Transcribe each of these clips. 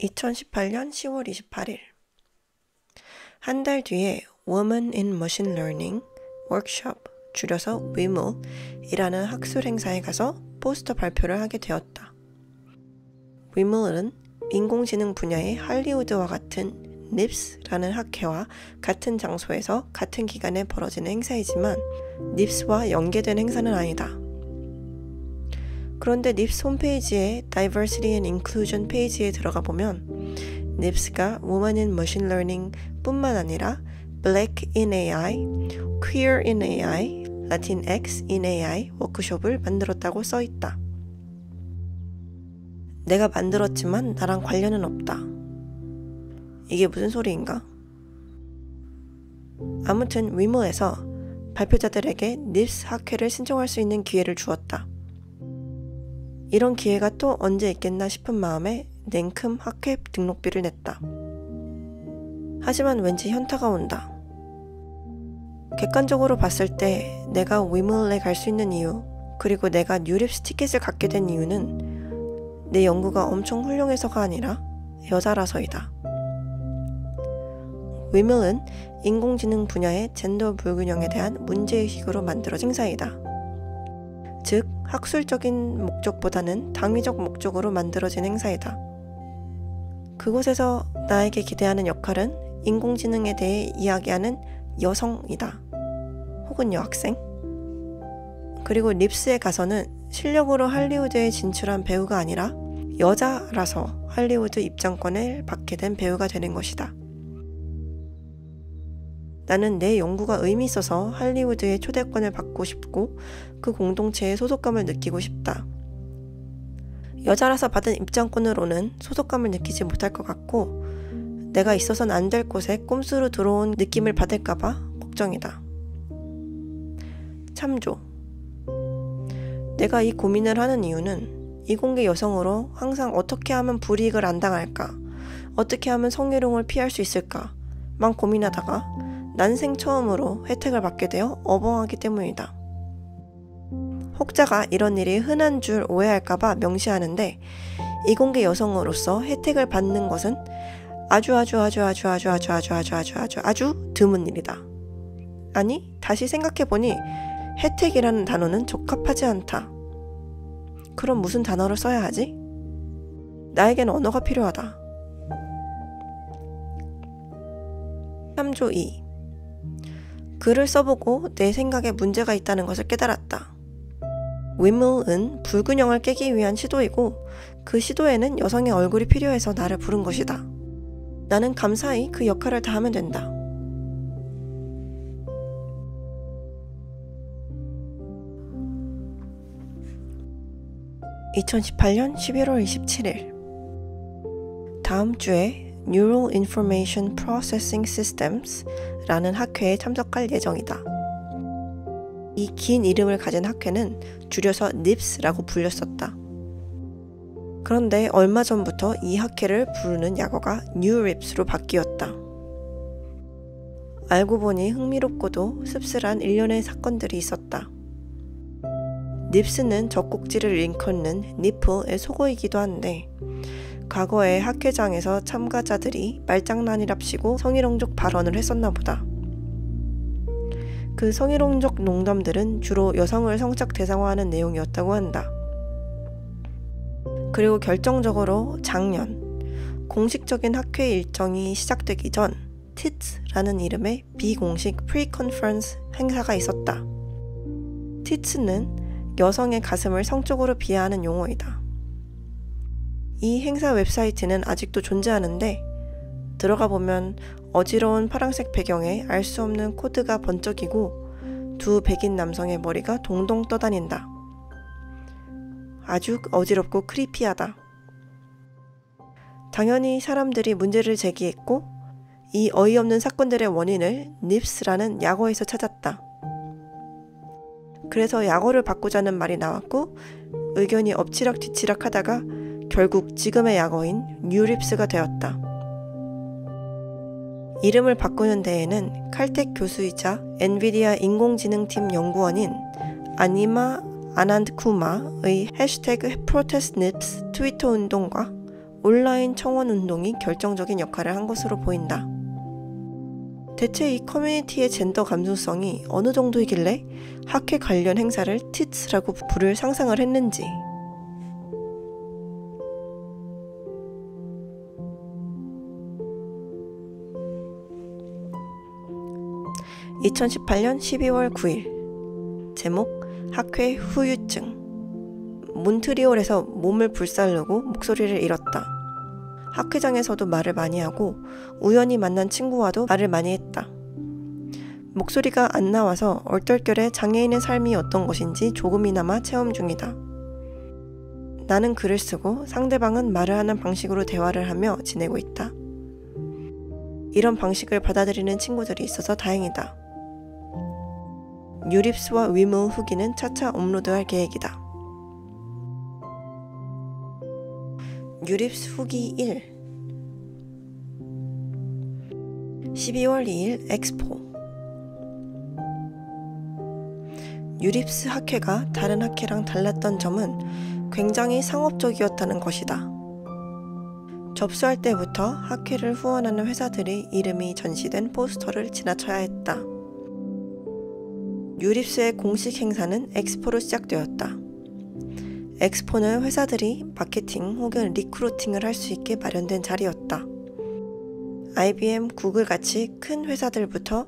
2018년 10월 28일 한 달 뒤에 Women in Machine Learning 워크숍, 줄여서 WIML 이라는 학술 행사에 가서 포스터 발표를 하게 되었다. WIML은 인공지능 분야의 할리우드와 같은 NIPS라는 학회와 같은 장소에서 같은 기간에 벌어지는 행사이지만 NIPS와 연계된 행사는 아니다. 그런데 NIPS 홈페이지의 Diversity and Inclusion 페이지에 들어가 보면 NIPS가 Women in Machine Learning 뿐만 아니라 Black in AI, Queer in AI, Latinx in AI 워크숍을 만들었다고 써있다. 내가 만들었지만 나랑 관련은 없다. 이게 무슨 소리인가? 아무튼 위모에서 발표자들에게 NIPS 학회를 신청할 수 있는 기회를 주었다. 이런 기회가 또 언제 있겠나 싶은 마음에 냉큼 학회 등록비를 냈다. 하지만 왠지 현타가 온다. 객관적으로 봤을 때 내가 위물에 갈 수 있는 이유, 그리고 내가 뉴립스 티켓을 갖게 된 이유는 내 연구가 엄청 훌륭해서가 아니라 여자라서이다. 위물은 인공지능 분야의 젠더 불균형에 대한 문제의식으로 만들어진 행사이다. 즉, 학술적인 목적보다는 당위적 목적으로 만들어진 행사이다. 그곳에서 나에게 기대하는 역할은 인공지능에 대해 이야기하는 여성이다. 혹은 여학생? 그리고 립스에 가서는 실력으로 할리우드에 진출한 배우가 아니라 여자라서 할리우드 입장권을 받게 된 배우가 되는 것이다. 나는 내 연구가 의미 있어서 할리우드의 초대권을 받고 싶고 그 공동체의 소속감을 느끼고 싶다. 여자라서 받은 입장권으로는 소속감을 느끼지 못할 것 같고 내가 있어선 안 될 곳에 꼼수로 들어온 느낌을 받을까봐 걱정이다. 참조. 내가 이 고민을 하는 이유는 이공계 여성으로 항상 어떻게 하면 불이익을 안 당할까, 어떻게 하면 성희롱을 피할 수 있을까만 고민하다가 난생 처음으로 혜택을 받게 되어 어벙하기 때문이다. 혹자가 이런 일이 흔한 줄 오해할까봐 명시하는데 이공계 여성으로서 혜택을 받는 것은 아주 드문 일이다. 아니, 다시 생각해보니 혜택이라는 단어는 적합하지 않다. 그럼 무슨 단어를 써야 하지? 나에겐 언어가 필요하다. 3조 2. 글을 써보고 내 생각에 문제가 있다는 것을 깨달았다. 위물은 불균형을 깨기 위한 시도이고 그 시도에는 여성의 얼굴이 필요해서 나를 부른 것이다. 나는 감사히 그 역할을 다하면 된다. (2018년 11월 27일) 다음 주에 Neural Information Processing Systems 라는 학회에 참석할 예정이다. 이 긴 이름을 가진 학회는 줄여서 NIPS라고 불렸었다. 그런데 얼마 전부터 이 학회를 부르는 약어가 NeurIPS로 바뀌었다. 알고 보니 흥미롭고도 씁쓸한 일련의 사건들이 있었다. NIPS는 젖꼭지를 일컫는 니플의 속어이기도 한데 과거에 학회장에서 참가자들이 말장난이랍시고 성희롱적 발언을 했었나 보다. 그 성희롱적 농담들은 주로 여성을 성적 대상화하는 내용이었다고 한다. 그리고 결정적으로 작년 공식적인 학회 일정이 시작되기 전 TITS라는 이름의 비공식 프리-컨퍼런스 행사가 있었다. TITS는 여성의 가슴을 성적으로 비하하는 용어이다. 이 행사 웹사이트는 아직도 존재하는데 들어가 보면 어지러운 파란색 배경에 알 수 없는 코드가 번쩍이고 두 백인 남성의 머리가 동동 떠다닌다. 아주 어지럽고 크리피하다. 당연히 사람들이 문제를 제기했고 이 어이없는 사건들의 원인을 NIPS라는 약어에서 찾았다. 그래서 약어를 바꾸자는 말이 나왔고 의견이 엎치락뒤치락 하다가 결국 지금의 약어인 NeurIPS가 되었다. 이름을 바꾸는 데에는 칼텍 교수이자 엔비디아 인공지능팀 연구원인 아니마 아난드 쿠마의 해시태그 프로테스트니프스 트위터 운동과 온라인 청원 운동이 결정적인 역할을 한 것으로 보인다. 대체 이 커뮤니티의 젠더 감수성이 어느 정도이길래 학회 관련 행사를 티츠라고 부를 상상을 했는지. 2018년 12월 9일 제목 학회 후유증. 몬트리올에서 몸을 불살르고 목소리를 잃었다. 학회장에서도 말을 많이 하고 우연히 만난 친구와도 말을 많이 했다. 목소리가 안 나와서 얼떨결에 장애인의 삶이 어떤 것인지 조금이나마 체험 중이다. 나는 글을 쓰고 상대방은 말을 하는 방식으로 대화를 하며 지내고 있다. 이런 방식을 받아들이는 친구들이 있어서 다행이다. 뉴립스와 위물 후기는 차차 업로드할 계획이다. 뉴립스 후기 1 12월 2일 엑스포. 뉴립스 학회가 다른 학회랑 달랐던 점은 굉장히 상업적이었다는 것이다. 접수할 때부터 학회를 후원하는 회사들의 이름이 전시된 포스터를 지나쳐야 했다. 뉴립스의 공식 행사는 엑스포로 시작되었다. 엑스포는 회사들이 마케팅 혹은 리크루팅을 할 수 있게 마련된 자리였다. IBM, 구글 같이 큰 회사들부터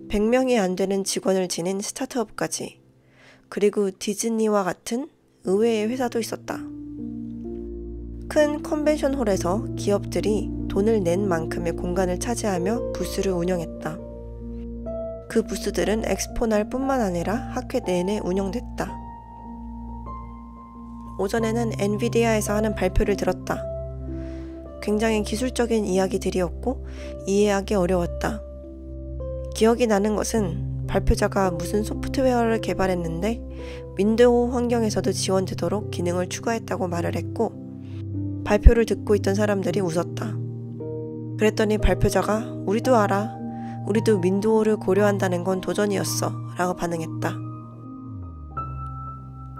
100명이 안 되는 직원을 지닌 스타트업까지, 그리고 디즈니와 같은 의외의 회사도 있었다. 큰 컨벤션홀에서 기업들이 돈을 낸 만큼의 공간을 차지하며 부스를 운영했다. 그 부스들은 엑스포 날 뿐만 아니라 학회 내내 운영됐다. 오전에는 엔비디아에서 하는 발표를 들었다. 굉장히 기술적인 이야기들이었고 이해하기 어려웠다. 기억이 나는 것은 발표자가 무슨 소프트웨어를 개발했는데 윈도우 환경에서도 지원되도록 기능을 추가했다고 말을 했고, 발표를 듣고 있던 사람들이 웃었다. 그랬더니 발표자가 우리도 알아. 우리도 윈도우를 고려한다는 건 도전이었어 라고 반응했다.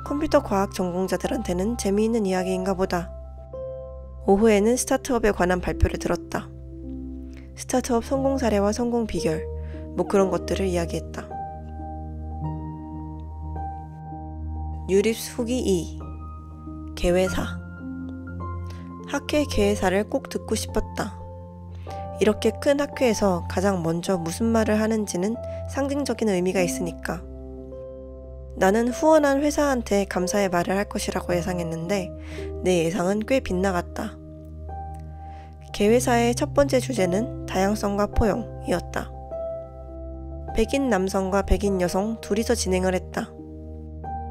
컴퓨터 과학 전공자들한테는 재미있는 이야기인가 보다. 오후에는 스타트업에 관한 발표를 들었다. 스타트업 성공 사례와 성공 비결, 뭐 그런 것들을 이야기했다. 뉴립스 후기 2 개회사. 학회 개회사를 꼭 듣고 싶었다. 이렇게 큰 학회에서 가장 먼저 무슨 말을 하는지는 상징적인 의미가 있으니까. 나는 후원한 회사한테 감사의 말을 할 것이라고 예상했는데 내 예상은 꽤 빗나갔다. 개회사의 첫 번째 주제는 다양성과 포용이었다. 백인 남성과 백인 여성 둘이서 진행을 했다.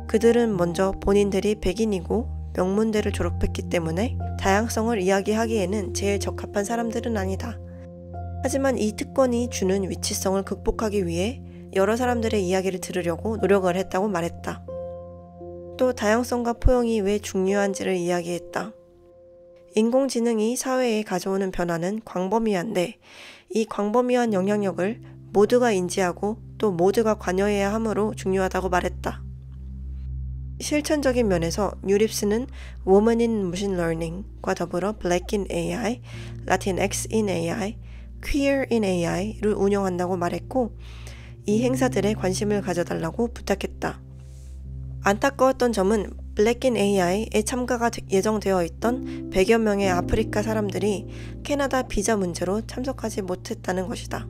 그들은 먼저 본인들이 백인이고 명문대를 졸업했기 때문에 다양성을 이야기하기에는 제일 적합한 사람들은 아니다. 하지만 이 특권이 주는 위치성을 극복하기 위해 여러 사람들의 이야기를 들으려고 노력을 했다고 말했다. 또 다양성과 포용이 왜 중요한지를 이야기했다. 인공지능이 사회에 가져오는 변화는 광범위한데 이 광범위한 영향력을 모두가 인지하고 또 모두가 관여해야 하므로 중요하다고 말했다. 실천적인 면에서 뉴립스는 Women in Machine Learning과 더불어 Black in AI, Latinx in AI, Queer in AI를 운영한다고 말했고 이 행사들에 관심을 가져달라고 부탁했다. 안타까웠던 점은 Black in AI에 참가가 예정되어 있던 100여 명의 아프리카 사람들이 캐나다 비자 문제로 참석하지 못했다는 것이다.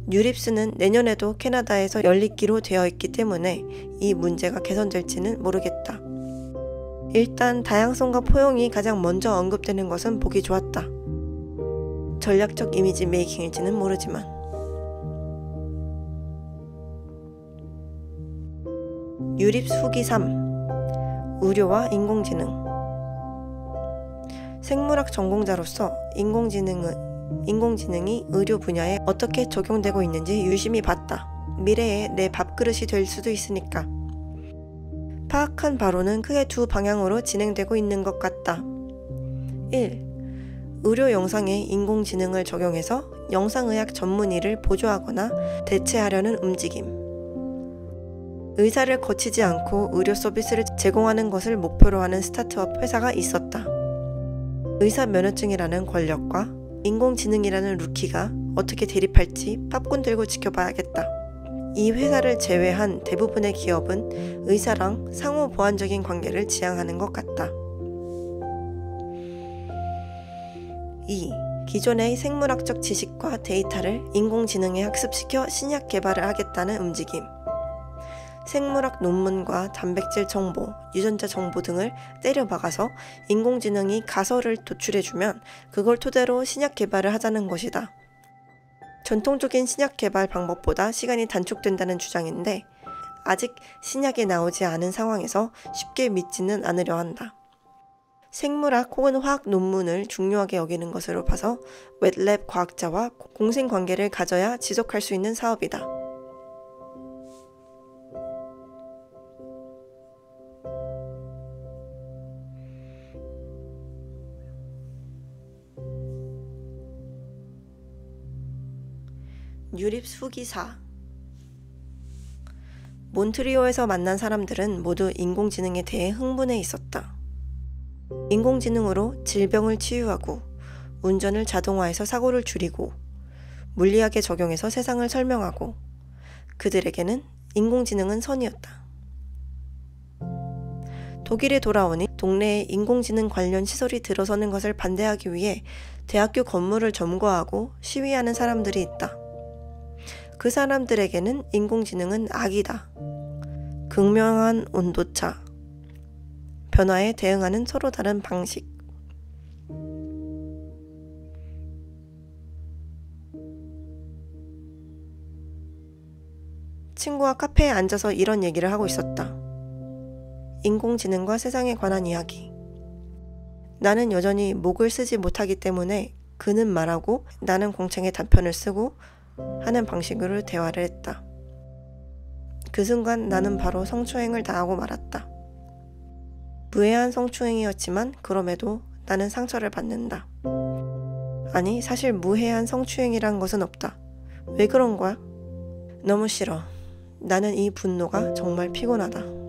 뉴립스는 내년에도 캐나다에서 열리기로 되어 있기 때문에 이 문제가 개선될지는 모르겠다. 일단 다양성과 포용이 가장 먼저 언급되는 것은 보기 좋았다. 전략적 이미지 메이킹일지는 모르지만. 뉴립스 후기 3 의료와 인공지능. 생물학 전공자로서 인공지능이 의료 분야에 어떻게 적용되고 있는지 유심히 봤다. 미래에 내 밥그릇이 될 수도 있으니까. 파악한 바로는 크게 두 방향으로 진행되고 있는 것 같다. 1. 의료 영상에 인공지능을 적용해서 영상의학 전문의를 보조하거나 대체하려는 움직임. 의사를 거치지 않고 의료 서비스를 제공하는 것을 목표로 하는 스타트업 회사가 있었다. 의사 면허증이라는 권력과 인공지능이라는 루키가 어떻게 대립할지 팝콘 들고 지켜봐야겠다. 이 회사를 제외한 대부분의 기업은 의사랑 상호 보완적인 관계를 지향하는 것 같다. 2. 기존의 생물학적 지식과 데이터를 인공지능에 학습시켜 신약 개발을 하겠다는 움직임. 생물학 논문과 단백질 정보, 유전자 정보 등을 때려박아서 인공지능이 가설을 도출해주면 그걸 토대로 신약 개발을 하자는 것이다. 전통적인 신약 개발 방법보다 시간이 단축된다는 주장인데 아직 신약이 나오지 않은 상황에서 쉽게 믿지는 않으려 한다. 생물학 혹은 화학 논문을 중요하게 여기는 것으로 봐서 웹랩 과학자와 공생관계를 가져야 지속할 수 있는 사업이다. 유립 수기사. 몬트리올에서 만난 사람들은 모두 인공지능에 대해 흥분해 있었다. 인공지능으로 질병을 치유하고 운전을 자동화해서 사고를 줄이고 물리학에 적용해서 세상을 설명하고 그들에게는 인공지능은 선이었다. 독일에 돌아오니 동네에 인공지능 관련 시설이 들어서는 것을 반대하기 위해 대학교 건물을 점거하고 시위하는 사람들이 있다. 그 사람들에게는 인공지능은 악이다. 극명한 온도차, 변화에 대응하는 서로 다른 방식. 친구와 카페에 앉아서 이런 얘기를 하고 있었다. 인공지능과 세상에 관한 이야기. 나는 여전히 목을 쓰지 못하기 때문에 그는 말하고 나는 공책에 답변을 쓰고 하는 방식으로 대화를 했다. 그 순간 나는 바로 성추행을 당하고 말았다. 무해한 성추행이었지만 그럼에도 나는 상처를 받는다. 아니, 사실 무해한 성추행이란 것은 없다. 왜 그런 거야? 너무 싫어. 나는 이 분노가 정말 피곤하다.